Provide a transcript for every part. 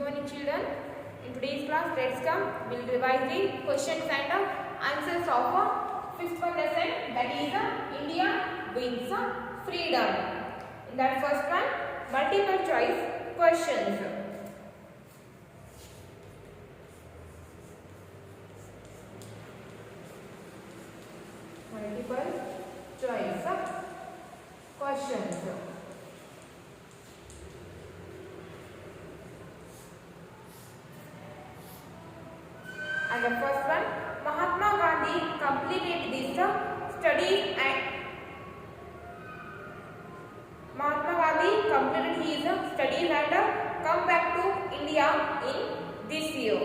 morning children. In today's class, let's come. We'll revise the questions and answers of fifth one lesson, that is India wins freedom. In that first one, multiple choice questions. Multiple choice questions. And the first one, Mahatma Gandhi completed this studies and Mahatma Gandhi completed his studies and come back to India in this year.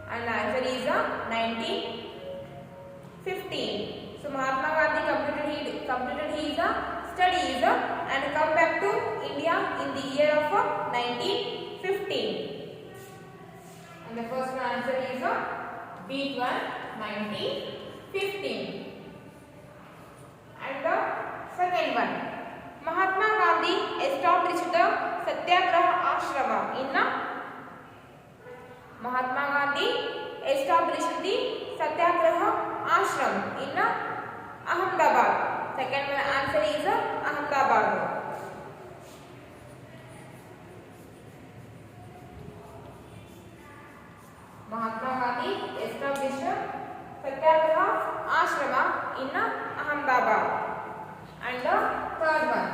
And the answer is 1915. So Mahatma Gandhi completed his studies and come back to India in the year of 1915. And the first answer is B1, 1915. And the second one, Mahatma Gandhi established the Satyagraha Ashrama in Mahatma Gandhi established the Satyagraha Ashram in Ahmedabad. Second one answer is Ahmedabad. Mahatma Gandhi established Satyagraha Ashrama in Ahmedabad. And the third one,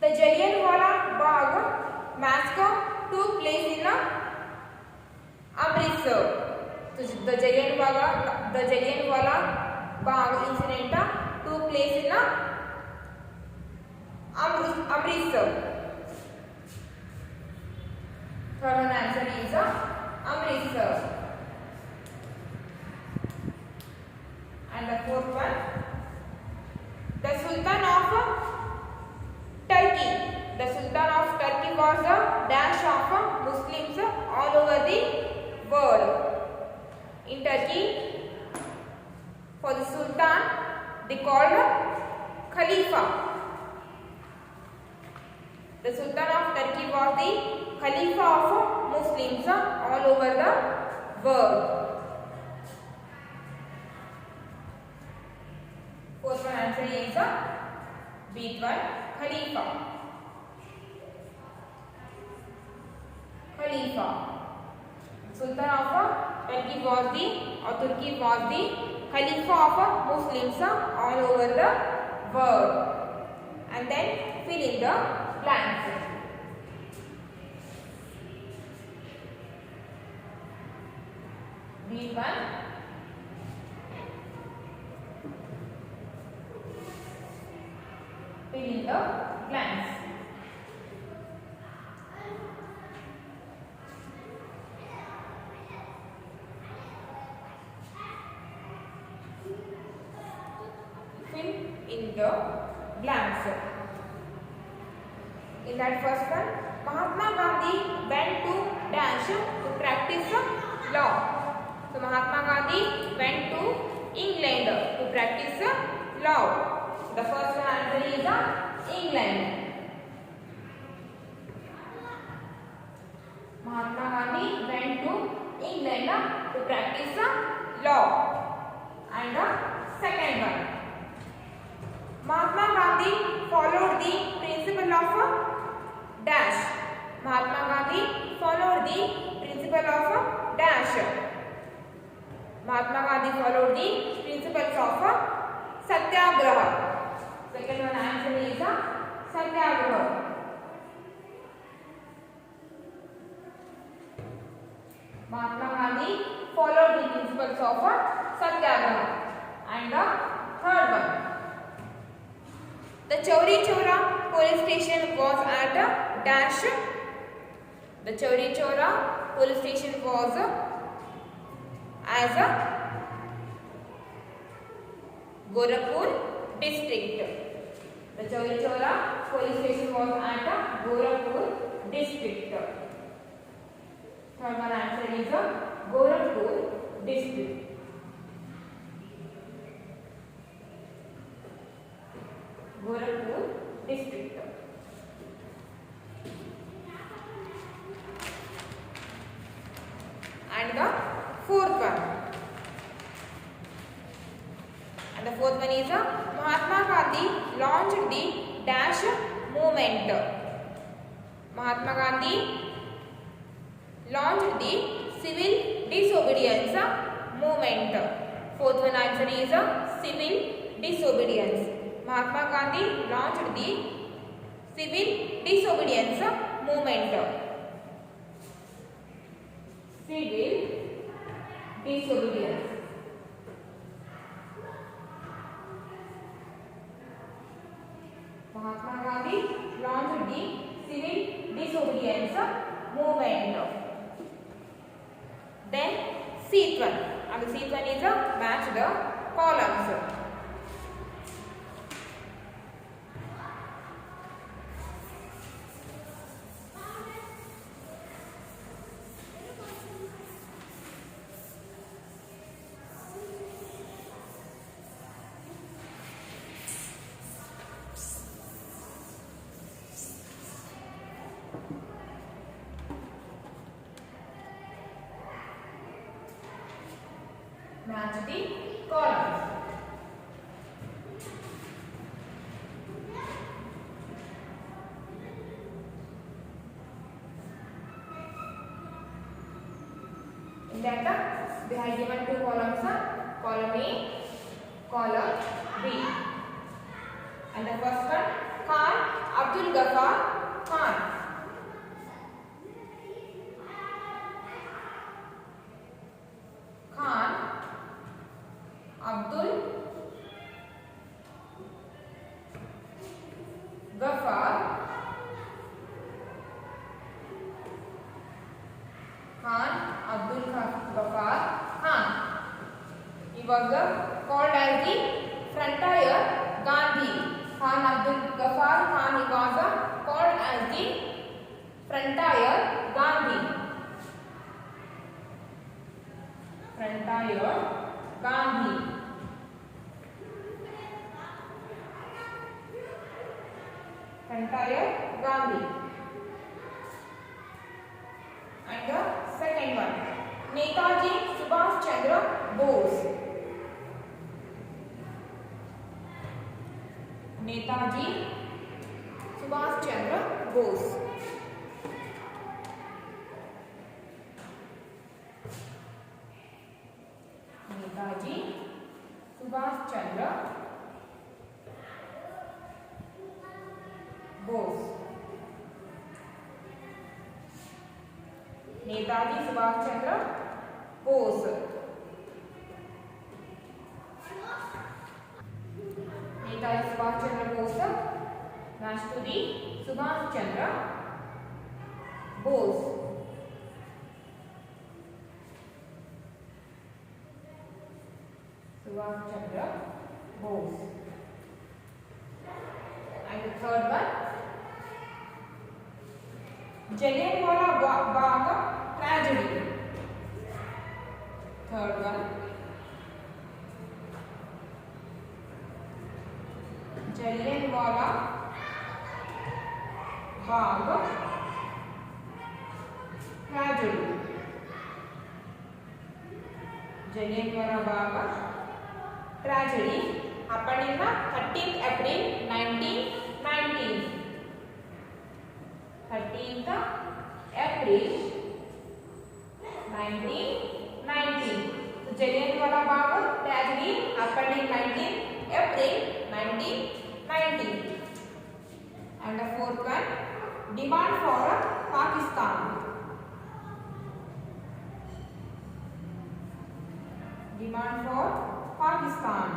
the Jallianwala Bagh massacre took place in Amritsar. So the Jallianwala Bagh incident took place in Amritsar. Third one answer is Amritsar. And the fourth one, the Sultan of Turkey. The Sultan of Turkey was a dash of Muslims all over the world. In Turkey, for the Sultan, they called Khalifa. The Sultan of Turkey was the Khalifa of Muslims all over the world. Fourth one answer is B1, Khalifa. Sultan of Turkey was the Khalifa of Muslims all over the world. And then fill in the blanks. B1, fill in the blanks. Fill in the blanks. In that first one, Mahatma Gandhi went to dash to practice law. So Mahatma Gandhi went to England to practice law. The first one answer is England. Mahatma Gandhi went to England to practice law. And the second one, Mahatma Gandhi followed the principle of dash. Mahatma Gandhi followed the principle of dash. Mahatma Gandhi followed the principles of Satyagraha. Second one answer is Satyagraha. Mahatma Gandhi followed the principles of Satyagraha. And the third one, the Chauri Chaura police station was at dash. The Chauri Chaura police station was as a Gorakhpur district. The Chauri Chaura police station was at Gorakhpur district. Third one answer is Gorakhpur district. Gorakhpur district. Gandhi launched the dash movement. Mahatma Gandhi launched the civil disobedience movement. Fourth one answer is civil disobedience. Mahatma Gandhi launched the civil disobedience movement. Civil disobedience. Mahatma Gandhi launched the civil disobedience movement. Then seat one, and the seat one is match the columns. Match the columns. In that, they have given two columns, column A, column B. And the first one, Khan Abdul Ghaffar Khan. Khan Abdul Ghaffar Khan Abdul Ghaffar Khan. He was called as the Frontier Gandhi. Khan Abdul Ghaffar Khan, he was called as the Frontier Gandhi. Frontier Gandhi. Frontier Gandhi. And the second one, Netaji Subhash Chandra Bose. Netaji Subhash Chandra Bose. Netaji Subhash Chandra Bose. Netaji Subhash Chandra Bose. Netaji Subhash Chandra Bose match to the Subhash Chandra Bose. Subhash Chandra Bose. And the third one, Jallianwala Bagh tragedy. Third one, Jallianwala Bagh tragedy. Jallianwala Bagh tragedy happened in the 13th April 1919. 13th April 1919. So Jallianwala Bagh tragedy happened in 19th April 1919. And the fourth one, demand for Pakistan. Demand for Pakistan.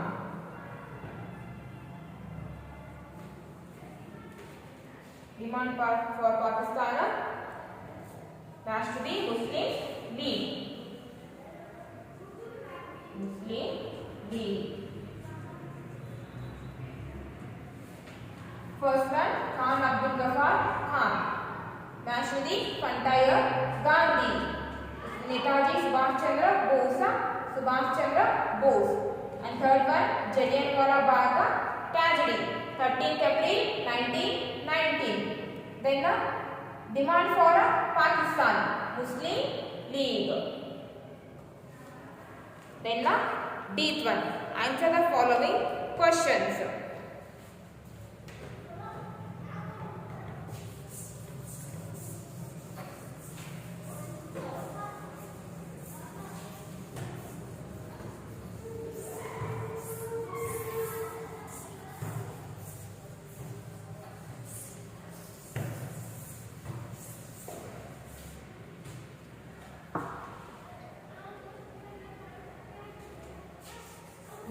Demand for Pakistan match to the Muslim League. Muslim League. First one, Khan Abdul Ghaffar Khan match to the Frontier Gandhi. Netaji Subhash Chandra Bose. Subhash Chandra Bose. And third one, Jallianwala Bagh tragedy, 13th April 1919. Then the demand for Pakistan, Muslim League. Then the 10th one, answer the following questions.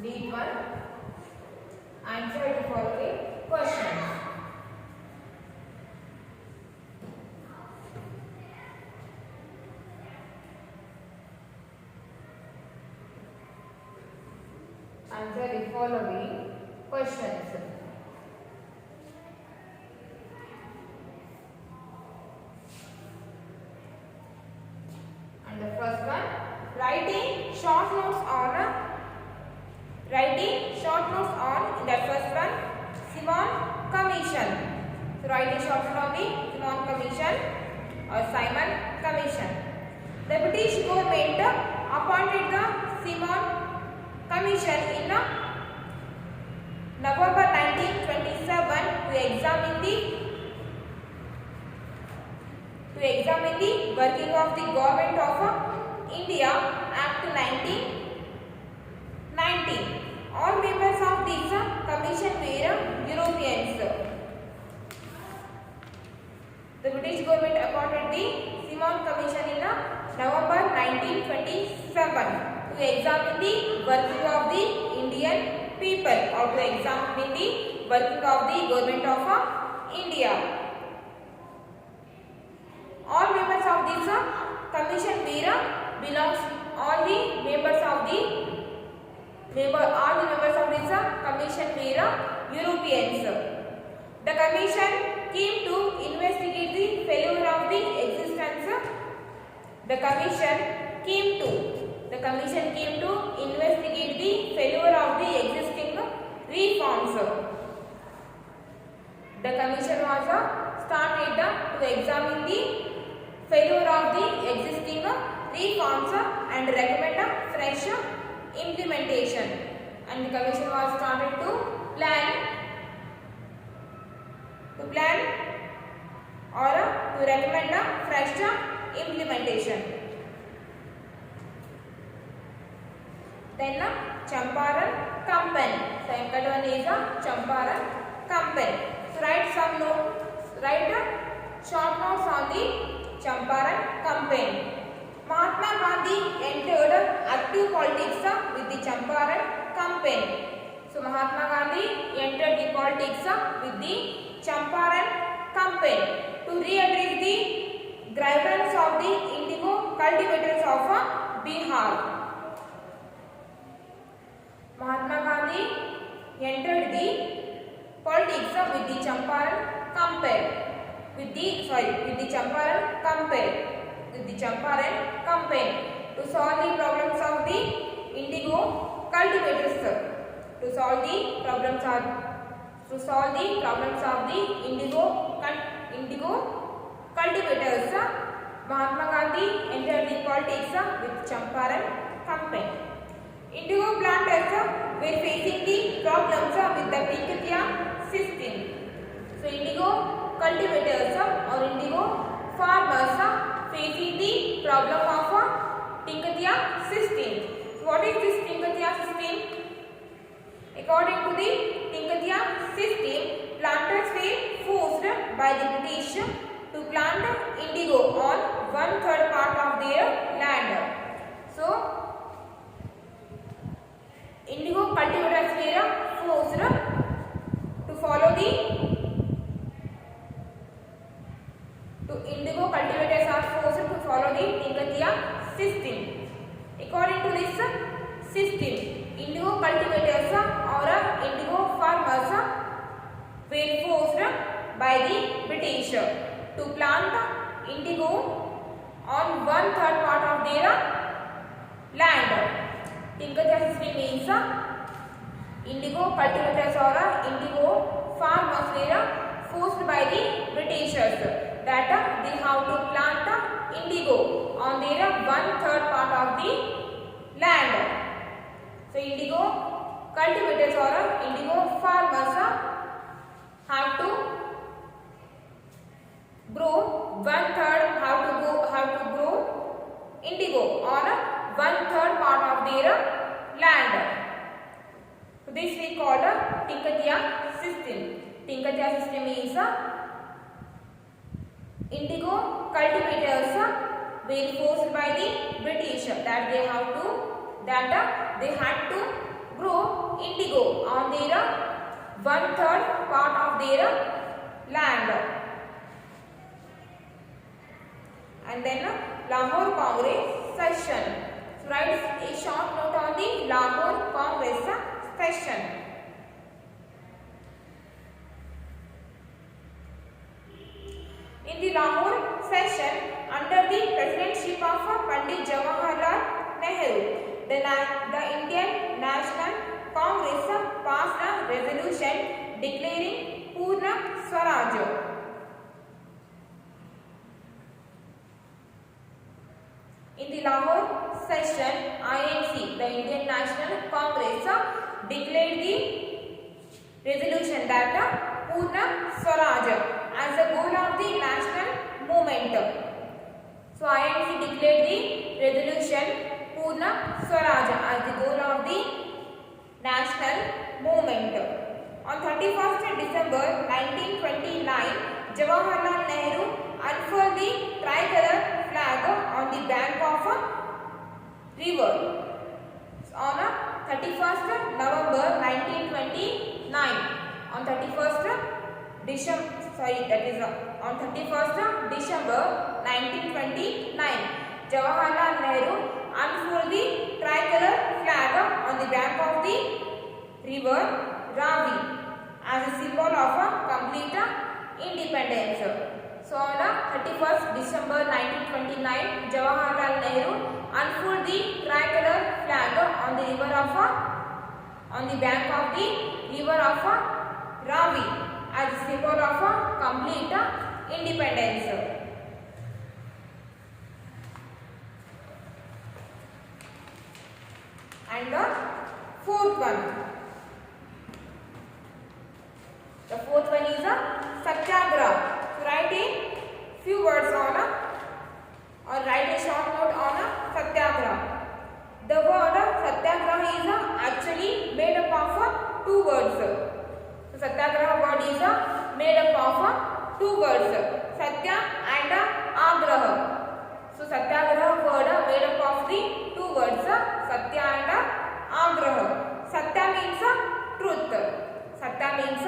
Read one. Answer the following questions. Answer the following questions. And the first one, writing short notes on the first one, Simon Commission. So writing short notes on the Simon Commission or Simon Commission. The British government appointed the Simon Commission in November 1927 to examine the working of the Government of India Act 1990. All members of this commission were Europeans. The British government appointed the Simon Commission in November 1927 to examine the working of the Indian people or to examine the working of the Government of India. All members of this commission belongs all the members of this commission were Europeans. The commission came to investigate the failure of the existence. The commission came to investigate the failure of the existing reforms. The commission was started to examine the failure of the existing reforms and recommend fresh implementation. And the commission was started to plan or to recommend fresh implementation. Then Champaran Campaign. So second one is Champaran Campaign. So write some notes, write short notes on the Champaran Campaign. Mahatma Gandhi entered active politics with the Champaran Campaign. So Mahatma Gandhi entered the politics with the Champaran Campaign to readdress the grievance of the indigo cultivators of Bihar. Mahatma Gandhi entered the politics with the Champaran Campaign. With the Champaran Campaign to solve the problems of the indigo cultivators. To solve the problems of the indigo cultivators, Mahatma Gandhi entered the politics with Champaran Campaign. Indigo planters were facing the problems with the Tinkatiya system. So indigo cultivators or indigo farmers facing the problem of Tinkatiya system. So what is this Tinkatiya system? According to the Tinkatiya system, planters were forced by the British to plant indigo on 1/3 part of their land. So indigo cultivators were forced to follow the Tinkatiya system. According to this system, indigo cultivators or indigo farmers were forced by the British to plant indigo on 1/3 part of their land. Tinkatiya system means indigo cultivators or indigo farmers were forced by the Britishers that they have to plant indigo on their 1/3 part of the land. So indigo cultivators or indigo farmers have to grow 1/3 have to grow indigo on 1/3 part of their land. So this we call a Tinkatiya system. Tinkatiya system is indigo cultivators were forced by the British that they had to grow indigo on their 1/3 part of their land. And then Lahore Congress session. So write a short note on the Lahore Congress session. In the Lahore session, under the presidency of Pandit Jawaharlal Nehru, the Indian National Congress passed a resolution declaring Purna Swaraj. In the Lahore session, INC, the Indian National Congress, declared the resolution that Purna Swaraj as the goal of the national movement. So INC declared the resolution Purna Swaraj as the goal of the national movement. On 31st December 1929, Jawaharlal Nehru unfurled the tricolor flag on the bank of a river. So on 31st November 1929, on 31st December, on 31st December 1929, Jawaharlal Nehru unfurled the tricolor flag on the bank of the river Ravi as a symbol of a complete independence. So on 31st December 1929, Jawaharlal Nehru unfurled the tricolor flag on the river of on the bank of the river of Ravi as a symbol of complete independence. And the fourth one. The fourth one is a Satyagraha. So write a few words on or write a short note on a Satyagraha. The word Satyagraha is actually made up of two words. So Satyagraha word is made up of two words, Satya and Agraha. So Satyagraha word made up of the two words, Satya and Agraha. Satya means truth. Satya means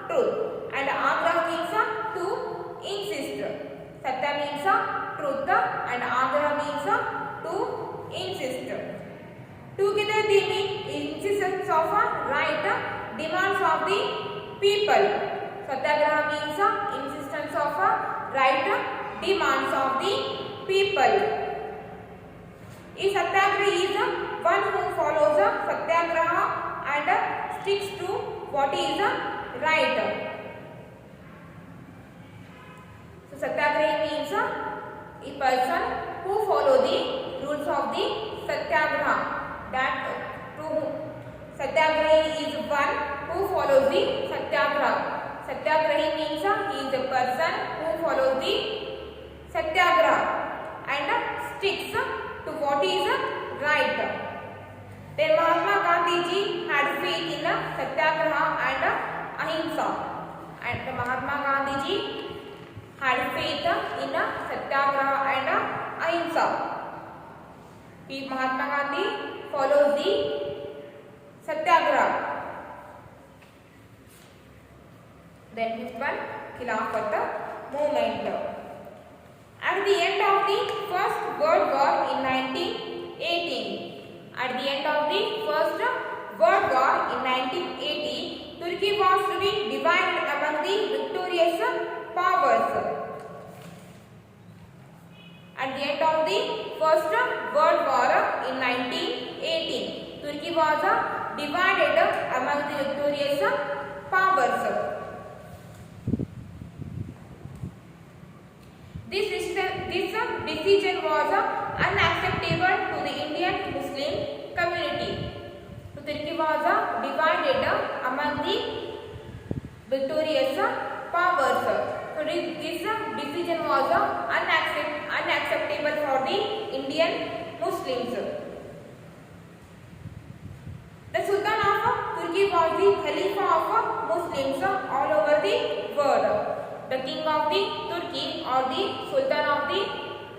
truth. And Agraha means to insist. Satya means truth and Agraha means to insist. Together they mean insistence of right, demands of the people. Satyagraha means insistence of right, demands of the people. A Satyagrahi is one who follows Satyagraha and sticks to what is right. So Satyagrahi means a person who follows the rules of the Satyagraha. That Satyagrahi is one who follows the Satyagraha. Satyagrahi means he is a person who follows the Satyagraha and sticks to what is right. Then Mahatma Gandhi ji had faith in Satyagraha and Ahimsa. And Mahatma Gandhi ji had faith in Satyagraha and Ahimsa. Mahatma Gandhi follows the Satyagraha. Then fifth one, Khilafat movement. At the end of the First World War in 1918, at the end of the First World War in 1918, Turkey was to be divided among the victorious powers. At the end of the First World War in 1918, Turkey was divided among the victorious powers. This decision was unacceptable to the Indian Muslim community. So Turkey was divided among the victorious powers. So this decision was unacceptable for the Indian Muslims. The Sultan of Turkey was the Khalifa of Muslims all over the world. The king of the Turkey or the Sultan of the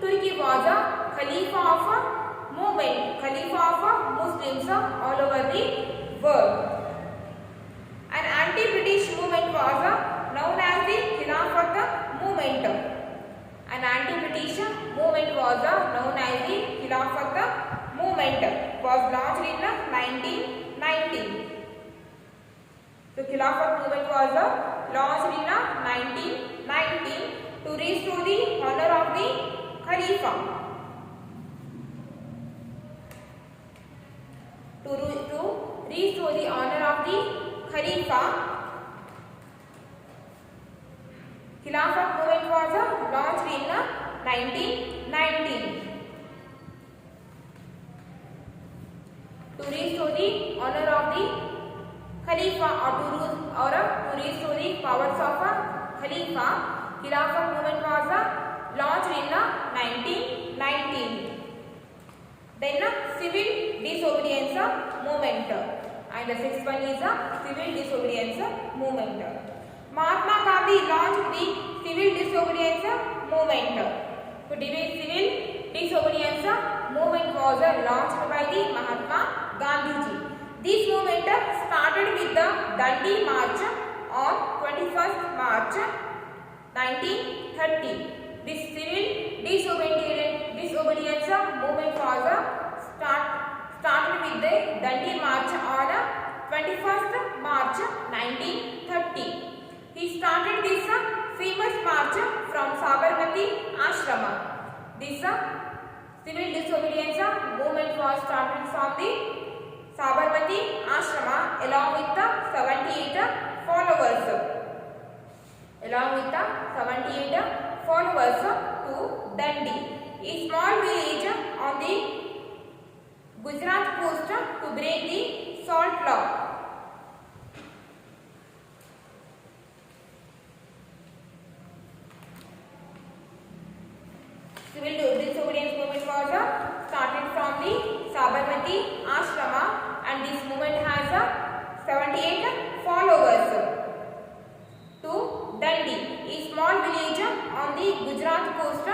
Turkey was a Khalifa of movement, Khalifa of Muslims all over the word. An anti-British movement was known as the Khilafat movement. An anti-British movement was known as the Khilafat movement. Was launched in 1919. So Khilafat movement was launched in 1919 to restore the honor of the Khalifa. To restore the honor of the Khalifa. Khilafat movement was launched in 1919 to restore the honor of the Khalifa or to restore the powers of Khalifa. Khilafat movement was launched in 1919. Then civil disobedience movement, and the sixth one is civil disobedience movement. Mahatma Gandhi launched the civil disobedience movement. So civil disobedience movement was launched by the Mahatma Gandhi. This movement started with the Dandi March on 21st March 1930. This civil disobedience movement was started with the Dandi March on 21st March 1930. He started this famous march from Sabarmati Ashrama. This civil disobedience movement was started from the Sabarmati Ashrama along with the 78 followers. To Dandi, a small village on the Gujarat coast, to break the salt law. Civil disobedience movement was started from the Sabarmati Ashrama, and this movement has 78 followers. To Dandi, a small village on the Gujarat coast,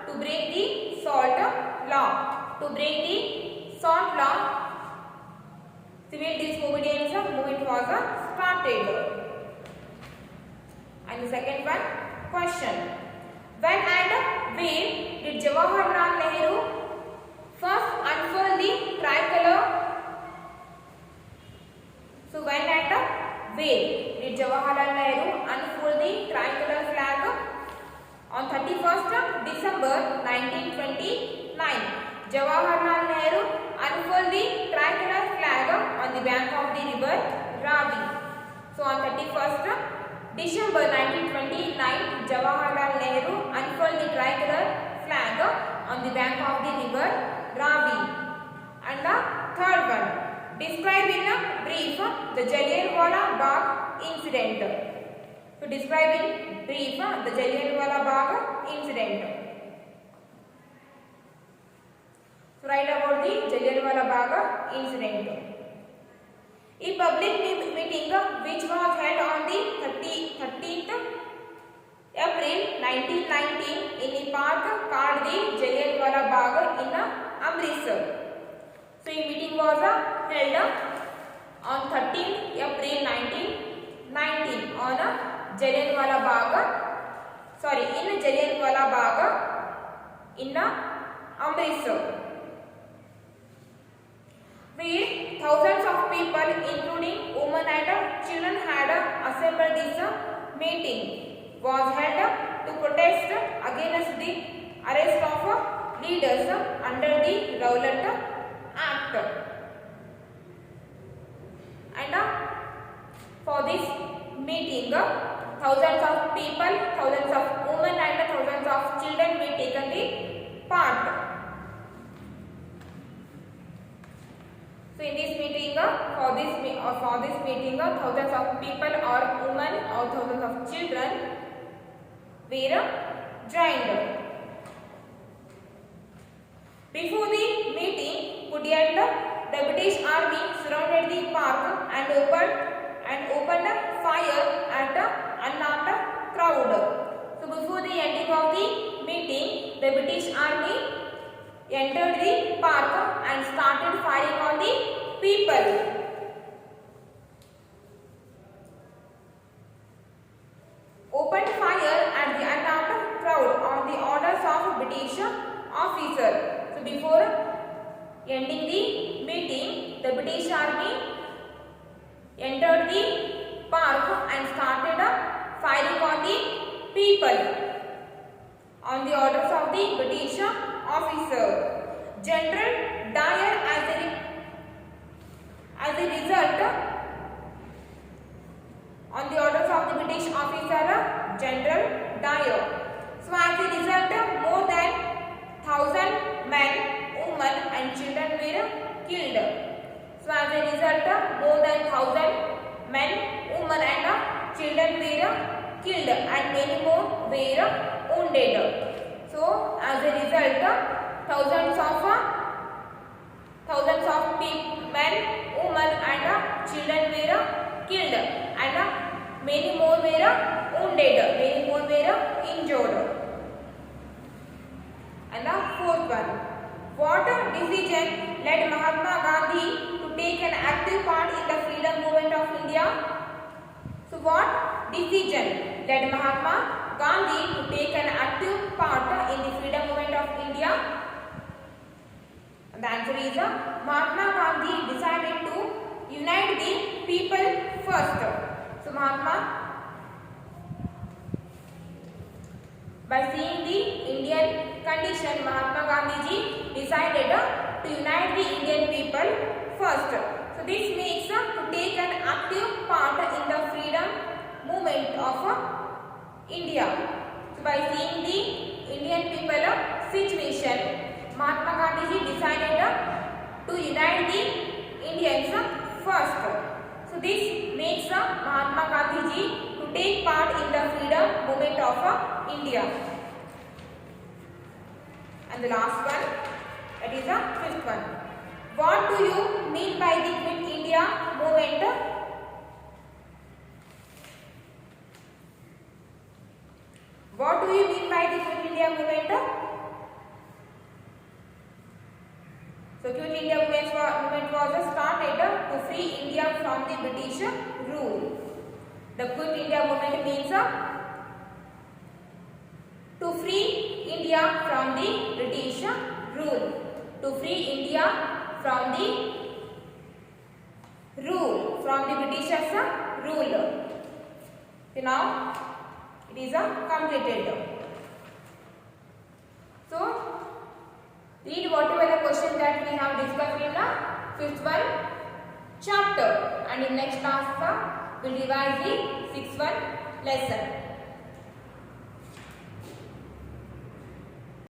to break the salt law. Civil disobedience movement was started. And the second one, question: when and where did Jawaharlal Nehru first unfurl the tricolor? So when and where did Jawaharlal Nehru unfurl the tricolor flag? On 31st December 1929, Jawaharlal Nehru unfurled the tricolor flag on the bank of the river Ravi. So on 31st December 1929, Jawaharlal Nehru unfurled the tricolor flag on the bank of the river Ravi. And the third one, describe in a brief the Jallianwala Bagh incident. So describe in brief the Jallianwala Bagh incident. So write about the Jallianwala Bagh incident. A public meeting which was held on the 13th April 1919 in a park called the Jallianwala Bagh in Amritsar. So a meeting was held on 13th April 1919 on Jallianwala Bagh. In Jallianwala Bagh in Amritsar, where thousands of people, including women and children, had assembled. This meeting was held to protest against the arrest of leaders under the Rowlatt Act. And for this meeting, thousands of people, thousands of women and thousands of children may taken the part. So in this meeting, for this meeting, thousands of people or women or thousands of children were joined. Before the meeting could end, the British army surrounded the park and opened fire at the unarmed crowd. So before the ending of the meeting, the British army entered the park and started firing on the people. Ending the meeting, the British army entered the park and started firing on the people on the orders of the British officer. General Dyer, as a result, on the orders of the British officer General Dyer. So as a result, more than 1,000 men, women and children were killed. So as a result, more than 1,000 men, women and children were killed and many more were wounded. So as a result, thousands of men, women and children were killed and many more were wounded, many more were injured. And the fourth one, what decision led Mahatma Gandhi to take an active part in the freedom movement of India? So what decision led Mahatma Gandhi to take an active part in the freedom movement of India? And the answer is Mahatma Gandhi decided to unite the people first. So by seeing the Indian condition, Mahatma Gandhi ji decided to unite the Indian people first. So this makes to take an active part in the freedom movement of India. So by seeing the Indian people situation, Mahatma Gandhi ji decided to unite the Indians first. So this makes Mahatma Gandhi ji to take part in the freedom movement of India. And the last one, that is the fifth one. What do you mean by the Quit India movement? What do you mean by the Quit India movement? So Quit India movement was started to free India from the British rule. The Quit India movement means to free India from the British rule. To free India from the rule, from the Britishers rule. So now it is completed. So read whatever the question that we have discussed in the fifth one chapter, and in next class we will revise the sixth one lesson.